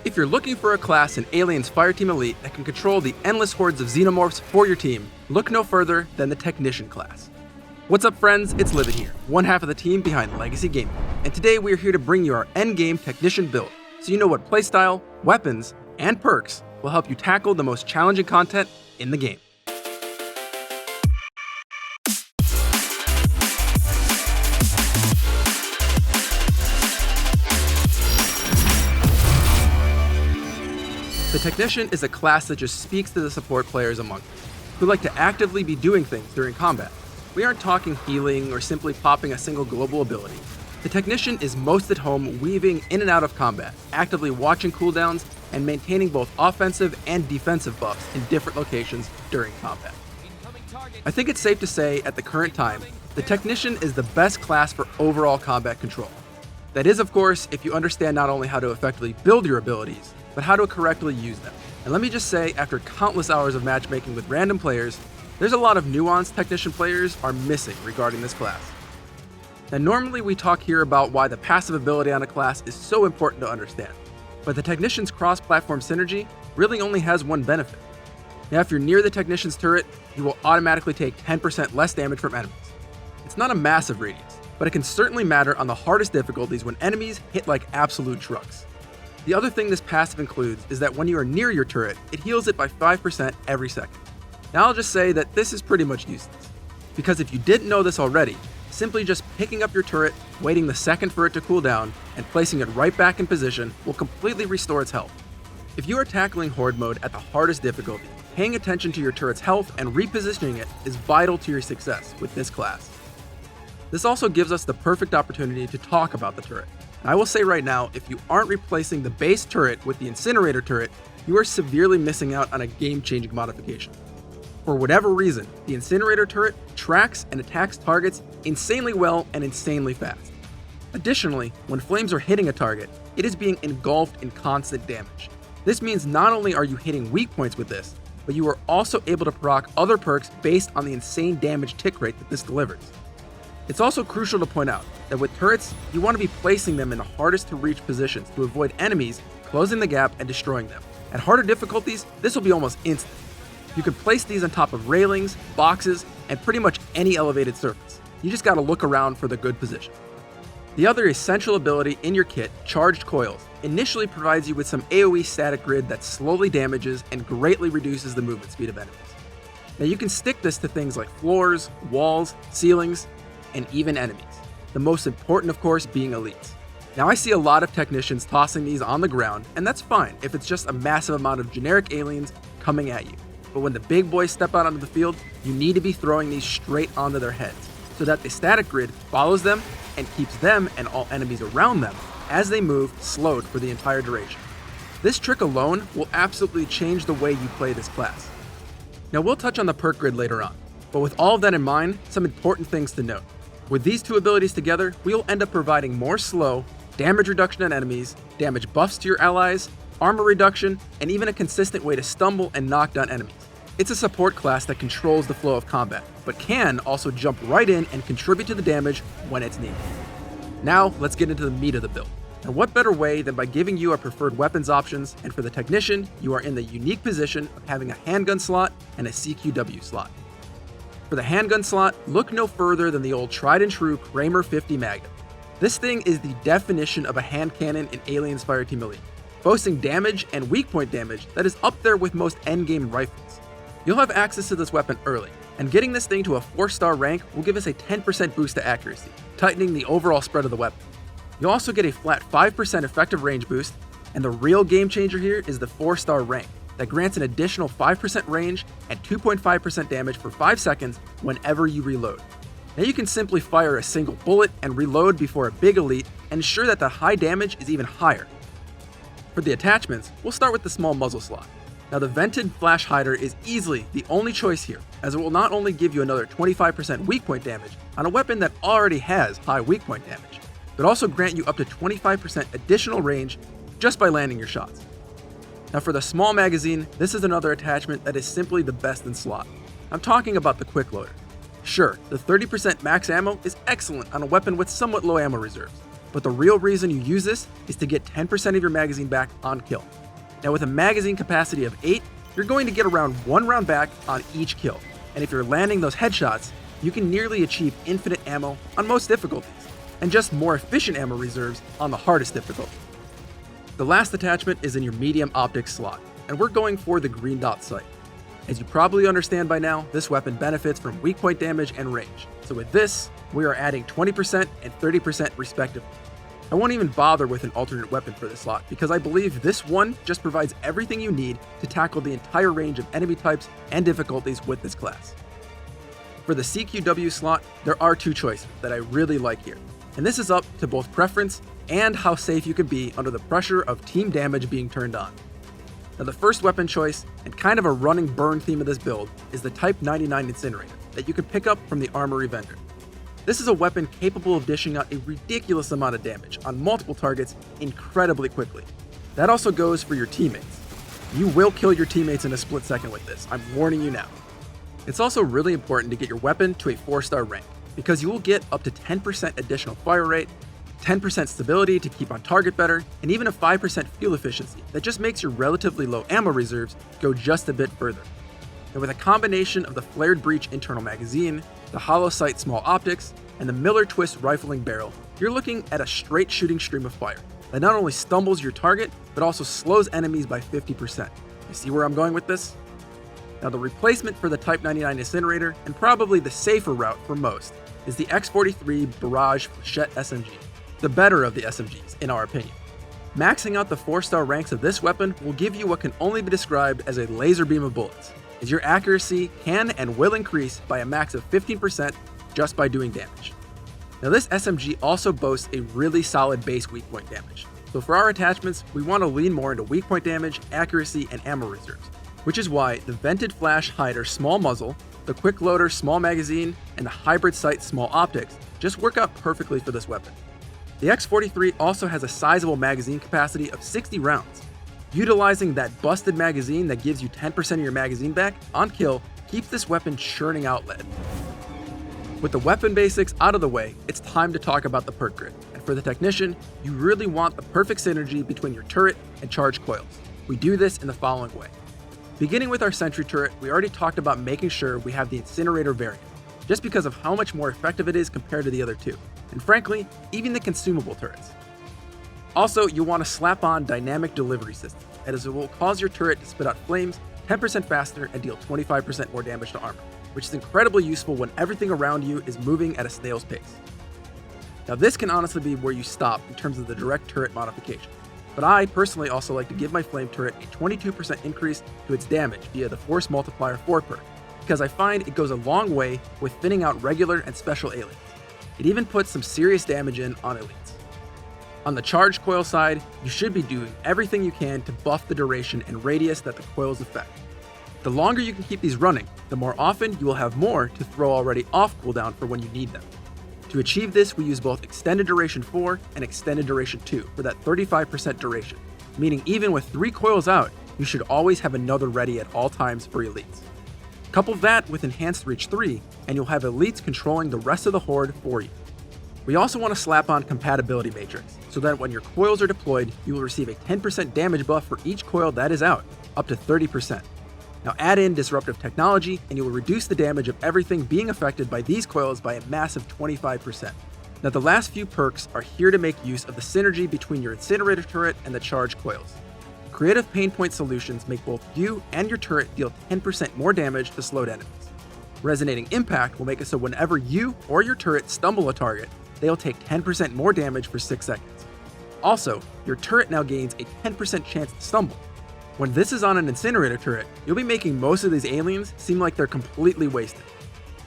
If you're looking for a class in Alien's Fireteam Elite that can control the endless hordes of Xenomorphs for your team, look no further than the Technician class. What's up friends, it's Livid here, one half of the team behind Legacy Gaming, and today we are here to bring you our endgame Technician build, so you know what playstyle, weapons, and perks will help you tackle the most challenging content in the game. The Technician is a class that just speaks to the support players among us, who like to actively be doing things during combat. We aren't talking healing or simply popping a single global ability. The Technician is most at home weaving in and out of combat, actively watching cooldowns, and maintaining both offensive and defensive buffs in different locations during combat. I think it's safe to say, at the current time, the Technician is the best class for overall combat control. That is, of course, if you understand not only how to effectively build your abilities, but how to correctly use them. And let me just say, after countless hours of matchmaking with random players, there's a lot of nuance Technician players are missing regarding this class. Now normally we talk here about why the passive ability on a class is so important to understand, but the Technician's cross-platform synergy really only has one benefit. Now if you're near the Technician's turret, you will automatically take 10% less damage from enemies. It's not a massive radius, but it can certainly matter on the hardest difficulties when enemies hit like absolute trucks. The other thing this passive includes is that when you are near your turret, it heals it by 5% every second. Now I'll just say that this is pretty much useless, because if you didn't know this already, simply just picking up your turret, waiting the second for it to cool down, and placing it right back in position will completely restore its health. If you are tackling Horde mode at the hardest difficulty, paying attention to your turret's health and repositioning it is vital to your success with this class. This also gives us the perfect opportunity to talk about the turret. And I will say right now, if you aren't replacing the base turret with the incinerator turret, you are severely missing out on a game-changing modification. For whatever reason, the incinerator turret tracks and attacks targets insanely well and insanely fast. Additionally, when flames are hitting a target, it is being engulfed in constant damage. This means not only are you hitting weak points with this, but you are also able to proc other perks based on the insane damage tick rate that this delivers. It's also crucial to point out that with turrets, you want to be placing them in the hardest to reach positions to avoid enemies closing the gap and destroying them. At harder difficulties, this will be almost instant. You can place these on top of railings, boxes, and pretty much any elevated surface. You just gotta look around for the good position. The other essential ability in your kit, Charged Coils, initially provides you with some AoE static grid that slowly damages and greatly reduces the movement speed of enemies. Now you can stick this to things like floors, walls, ceilings, and even enemies. The most important, of course, being elites. Now I see a lot of Technicians tossing these on the ground, and that's fine if it's just a massive amount of generic aliens coming at you. But when the big boys step out onto the field, you need to be throwing these straight onto their heads, so that the static grid follows them and keeps them and all enemies around them as they move slowed for the entire duration. This trick alone will absolutely change the way you play this class. Now we'll touch on the perk grid later on, but with all of that in mind, some important things to note. With these two abilities together, we will end up providing more slow, damage reduction on enemies, damage buffs to your allies, armor reduction, and even a consistent way to stumble and knock down enemies. It's a support class that controls the flow of combat, but can also jump right in and contribute to the damage when it's needed. Now, let's get into the meat of the build. And what better way than by giving you our preferred weapons options, and for the Technician, you are in the unique position of having a handgun slot and a CQW slot. For the handgun slot, look no further than the old tried and true Kramer 50 Magnum. This thing is the definition of a hand cannon in Alien's Fireteam Elite, boasting damage and weak point damage that is up there with most endgame rifles. You'll have access to this weapon early, and getting this thing to a 4-star rank will give us a 10% boost to accuracy, tightening the overall spread of the weapon. You'll also get a flat 5% effective range boost, and the real game changer here is the 4-star rank that grants an additional 5% range and 2.5% damage for 5 seconds whenever you reload. Now you can simply fire a single bullet and reload before a big elite and ensure that the high damage is even higher. For the attachments, we'll start with the small muzzle slot. Now the vented flash hider is easily the only choice here, as it will not only give you another 25% weak point damage on a weapon that already has high weak point damage, but also grant you up to 25% additional range just by landing your shots. Now for the small magazine, this is another attachment that is simply the best in slot. I'm talking about the quick loader. Sure, the 30% max ammo is excellent on a weapon with somewhat low ammo reserves, but the real reason you use this is to get 10% of your magazine back on kill. Now with a magazine capacity of 8, you're going to get around 1 round back on each kill, and if you're landing those headshots, you can nearly achieve infinite ammo on most difficulties, and just more efficient ammo reserves on the hardest difficulty. The last attachment is in your medium optics slot, and we're going for the green dot sight. As you probably understand by now, this weapon benefits from weak point damage and range, so with this, we are adding 20% and 30% respectively. I won't even bother with an alternate weapon for this slot because I believe this one just provides everything you need to tackle the entire range of enemy types and difficulties with this class. For the CQW slot, there are 2 choices that I really like here, and this is up to both preference and how safe you can be under the pressure of team damage being turned on. Now the first weapon choice, and kind of a running burn theme of this build, is the Type 99 Incinerator that you can pick up from the armory vendor. This is a weapon capable of dishing out a ridiculous amount of damage on multiple targets incredibly quickly. That also goes for your teammates. You will kill your teammates in a split second with this, I'm warning you now. It's also really important to get your weapon to a 4-star rank, because you will get up to 10% additional fire rate, 10% stability to keep on target better, and even a 5% fuel efficiency that just makes your relatively low ammo reserves go just a bit further. And with a combination of the flared breech internal magazine, the hollow sight small optics, and the Miller Twist rifling barrel, you're looking at a straight shooting stream of fire that not only stumbles your target, but also slows enemies by 50%. You see where I'm going with this? Now the replacement for the Type 99 Incinerator, and probably the safer route for most, is the X43 Barrage Flechette SMG, the better of the SMGs in our opinion. Maxing out the 4-star ranks of this weapon will give you what can only be described as a laser beam of bullets, as your accuracy can and will increase by a max of 15% just by doing damage. Now this SMG also boasts a really solid base weak point damage, so for our attachments, we want to lean more into weak point damage, accuracy, and ammo reserves, which is why the Vented Flash Hider small muzzle, the Quick Loader small magazine, and the Hybrid Sight small optics just work out perfectly for this weapon. The X43 also has a sizable magazine capacity of 60 rounds. Utilizing that busted magazine that gives you 10% of your magazine back on kill keeps this weapon churning out lead. With the weapon basics out of the way, it's time to talk about the Perk Grid, and for the technician, you really want the perfect synergy between your turret and charge coils. We do this in the following way. Beginning with our sentry turret, we already talked about making sure we have the incinerator variant, just because of how much more effective it is compared to the other 2, and frankly, even the consumable turrets. Also, you'll want to slap on dynamic delivery system, as it will cause your turret to spit out flames 10% faster and deal 25% more damage to armor, which is incredibly useful when everything around you is moving at a snail's pace. Now this can honestly be where you stop in terms of the direct turret modification, but I personally also like to give my flame turret a 22% increase to its damage via the Force Multiplier 4 perk, because I find it goes a long way with thinning out regular and special aliens. It even puts some serious damage in on elites. On the charge coil side, you should be doing everything you can to buff the duration and radius that the coils affect. The longer you can keep these running, the more often you will have more to throw already off cooldown for when you need them. To achieve this, we use both Extended Duration 4 and Extended Duration 2 for that 35% duration, meaning even with 3 coils out, you should always have another ready at all times for elites. Couple that with Enhanced Reach 3, and you'll have elites controlling the rest of the horde for you. We also want to slap on Compatibility Matrix, so that when your coils are deployed, you will receive a 10% damage buff for each coil that is out, up to 30%. Now add in Disruptive Technology, and you will reduce the damage of everything being affected by these coils by a massive 25%. Now the last few perks are here to make use of the synergy between your incinerator turret and the charge coils. Creative Pain Point solutions make both you and your turret deal 10% more damage to slowed enemies. Resonating Impact will make it so whenever you or your turret stumble a target, they'll take 10% more damage for 6 seconds. Also, your turret now gains a 10% chance to stumble. When this is on an incinerator turret, you'll be making most of these aliens seem like they're completely wasted.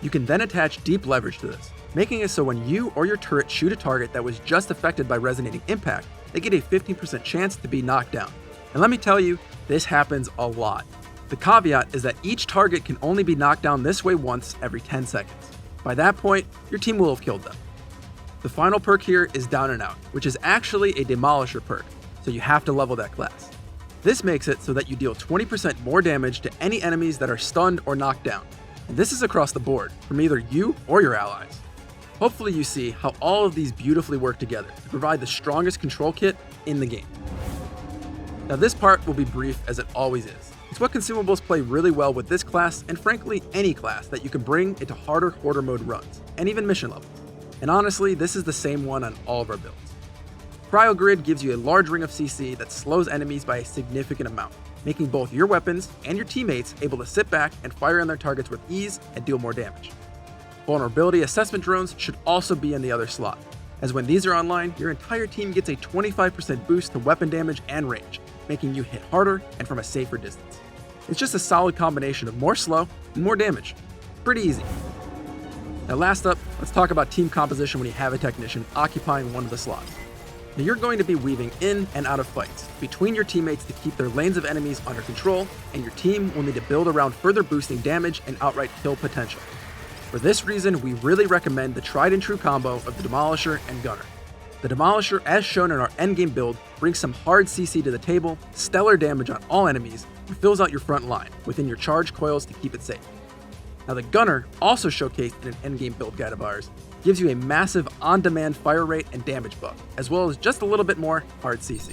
You can then attach deep leverage to this, making it so when you or your turret shoot a target that was just affected by Resonating Impact, they get a 15% chance to be knocked down. And let me tell you, this happens a lot. The caveat is that each target can only be knocked down this way once every 10 seconds. By that point, your team will have killed them. The final perk here is Down and Out, which is actually a Demolisher perk, so you have to level that class. This makes it so that you deal 20% more damage to any enemies that are stunned or knocked down, and this is across the board, from either you or your allies. Hopefully you see how all of these beautifully work together to provide the strongest control kit in the game. Now this part will be brief as it always is. It's what consumables play really well with this class, and frankly any class that you can bring into harder Hoarder mode runs, and even mission levels. And honestly, this is the same one on all of our builds. Cryo Grid gives you a large ring of CC that slows enemies by a significant amount, making both your weapons and your teammates able to sit back and fire on their targets with ease and deal more damage. Vulnerability assessment drones should also be in the other slot, as when these are online, your entire team gets a 25% boost to weapon damage and range, making you hit harder and from a safer distance. It's just a solid combination of more slow and more damage. Pretty easy. Now last up, let's talk about team composition when you have a technician occupying one of the slots. Now you're going to be weaving in and out of fights between your teammates to keep their lanes of enemies under control, and your team will need to build around further boosting damage and outright kill potential. For this reason, we really recommend the tried and true combo of the Demolisher and Gunner. The Demolisher, as shown in our endgame build, brings some hard CC to the table, stellar damage on all enemies, and fills out your front line within your charge coils to keep it safe. Now the Gunner, also showcased in an endgame build guide of ours, gives you a massive on-demand fire rate and damage buff, as well as just a little bit more hard CC.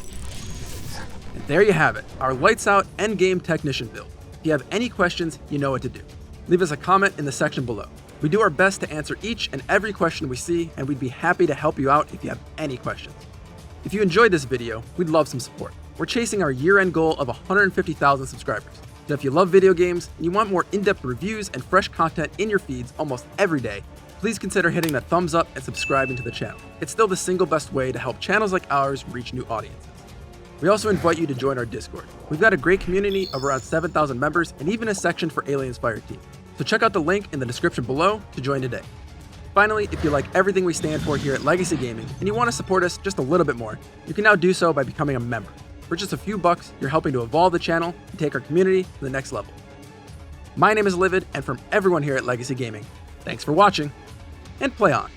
And there you have it, our lights out endgame technician build. If you have any questions, you know what to do. Leave us a comment in the section below. We do our best to answer each and every question we see, and we'd be happy to help you out if you have any questions. If you enjoyed this video, we'd love some support. We're chasing our year-end goal of 150,000 subscribers. So if you love video games and you want more in-depth reviews and fresh content in your feeds almost every day, please consider hitting that thumbs up and subscribing to the channel. It's still the single best way to help channels like ours reach new audiences. We also invite you to join our Discord. We've got a great community of around 7,000 members and even a section for Aliens Fireteam. So check out the link in the description below to join today. Finally, if you like everything we stand for here at Legacy Gaming and you want to support us just a little bit more, you can now do so by becoming a member. For just a few bucks, you're helping to evolve the channel and take our community to the next level. My name is Livid, and from everyone here at Legacy Gaming, thanks for watching, and play on!